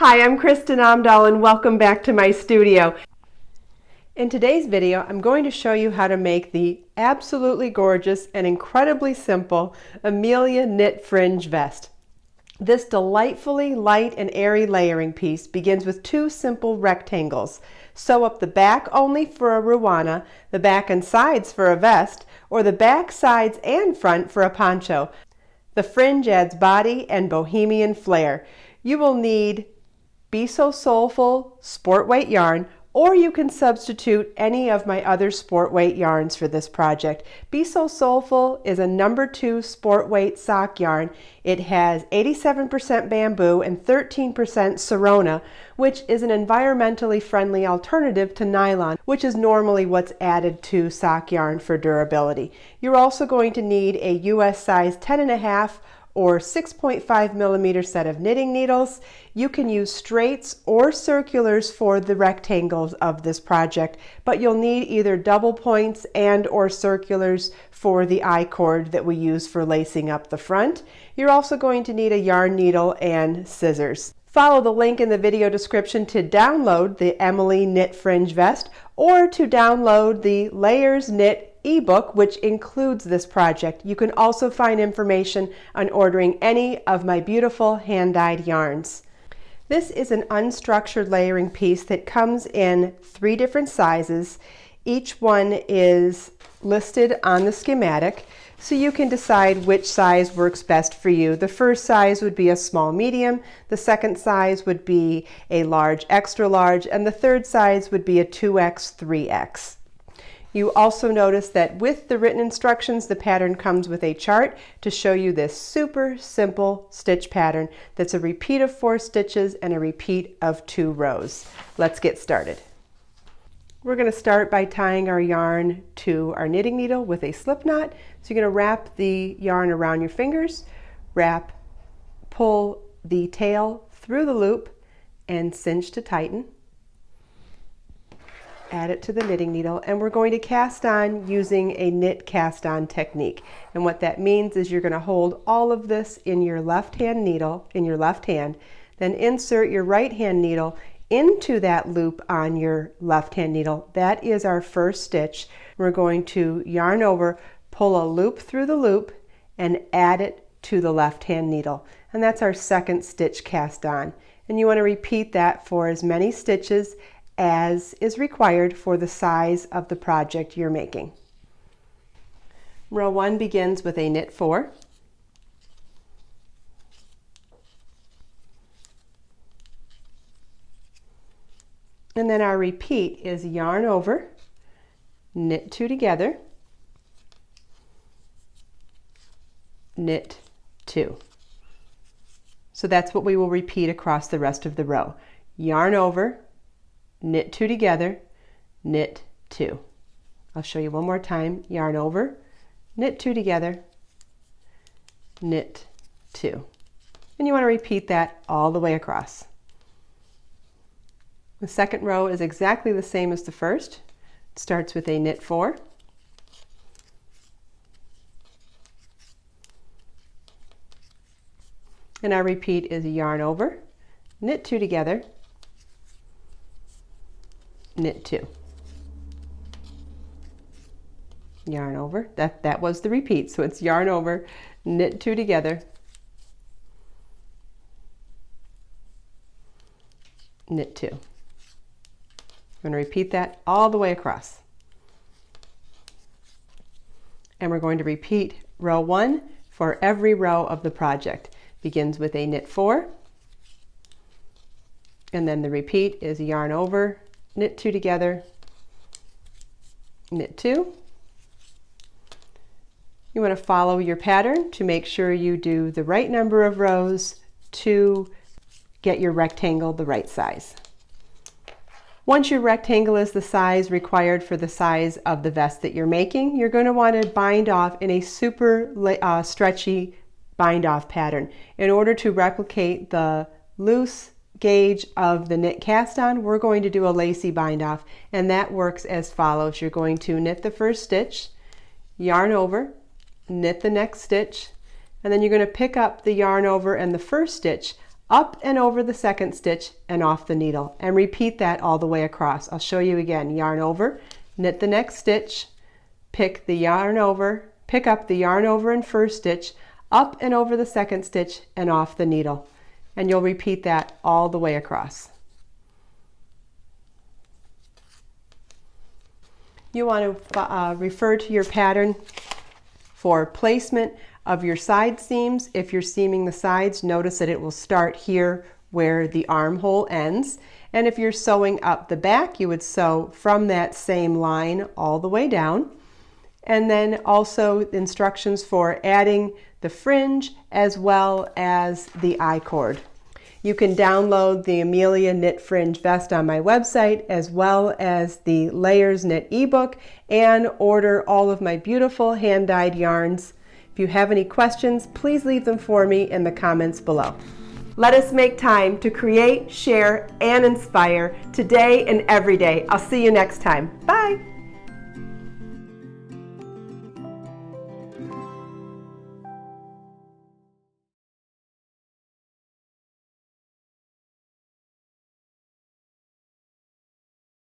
Hi, I'm Kristin Omdahl and welcome back to my studio. In today's video, I'm going to show you how to make the absolutely gorgeous and incredibly simple Emilia knit fringe vest. This delightfully light and airy layering piece begins with two simple rectangles. Sew up the back only for a ruana, the back and sides for a vest, or the back, sides, and front for a poncho. The fringe adds body and bohemian flair. You will need Be So Soulful sport weight yarn, or you can substitute any of my other sport weight yarns for this project. Be So Soulful is a number 2 sport weight sock yarn. It has 87% bamboo and 13% Serona, which is an environmentally friendly alternative to nylon, which is normally what's added to sock yarn for durability. You're also going to need a US size 10.5 or 6.5 millimeter set of knitting needles. You can use straights or circulars for the rectangles of this project, but you'll need either double points and or circulars for the I-cord that we use for lacing up the front. You're also going to need a yarn needle and scissors. Follow the link in the video description to download the Emilia Knit Fringe Vest or to download the Layers Knit ebook, which includes this project. You can also find information on ordering any of my beautiful hand-dyed yarns. This is an unstructured layering piece that comes in 3 different sizes. Each one is listed on the schematic, so you can decide which size works best for you. The first size would be a small medium, the second size would be a large extra large, and the third size would be a 2X, 3X. You also notice that with the written instructions, the pattern comes with a chart to show you this super simple stitch pattern that's a repeat of 4 stitches and a repeat of 2 rows. Let's get started. We're going to start by tying our yarn to our knitting needle with a slip knot. So you're going to wrap the yarn around your fingers, pull the tail through the loop and cinch to tighten. Add it to the knitting needle, and we're going to cast on using a knit cast on technique. And what that means is you're going to hold all of this in your left hand needle, in your left hand, then insert your right hand needle into that loop on your left hand needle. That is our first stitch. We're going to yarn over, pull a loop through the loop, and add it to the left hand needle. And that's our second stitch cast on. And you want to repeat that for as many stitches as is required for the size of the project you're making. Row 1 begins with a knit 4. And then our repeat is yarn over, knit 2 together, knit 2. So that's what we will repeat across the rest of the row. Yarn over, knit 2 together, knit 2. I'll show you one more time. Yarn over, knit 2 together, knit 2. And you want to repeat that all the way across. The second row is exactly the same as the first. It starts with a knit 4. And our repeat is yarn over, knit 2 together, knit 2. Yarn over, that was the repeat, so it's yarn over, knit 2 together, knit 2. I'm going to repeat that all the way across. And we're going to repeat row 1 for every row of the project. Begins with a knit 4, and then the repeat is yarn over, knit 2 together, knit 2. You want to follow your pattern to make sure you do the right number of rows to get your rectangle the right size. Once your rectangle is the size required for the size of the vest that you're making, you're going to want to bind off in a super stretchy bind off pattern. In order to replicate the loose gauge of the knit cast on, we're going to do a lacy bind off, and that works as follows. You're going to knit the first stitch, yarn over, knit the next stitch, and then you're going to pick up the yarn over and the first stitch up and over the second stitch and off the needle, and repeat that all the way across. I'll show you again. Yarn over, knit the next stitch, pick up the yarn over in first stitch, up and over the second stitch and off the needle, and you'll repeat that all the way across. You want to refer to your pattern for placement of your side seams. If you're seaming the sides, notice that it will start here where the armhole ends. And if you're sewing up the back, you would sew from that same line all the way down. And then also instructions for adding the fringe as well as the I-cord. You can download the Emilia Knit Fringe Vest on my website, as well as the Layers Knit ebook, and order all of my beautiful hand-dyed yarns. If you have any questions, please leave them for me in the comments below. Let us make time to create, share, and inspire today and every day. I'll see you next time. Bye!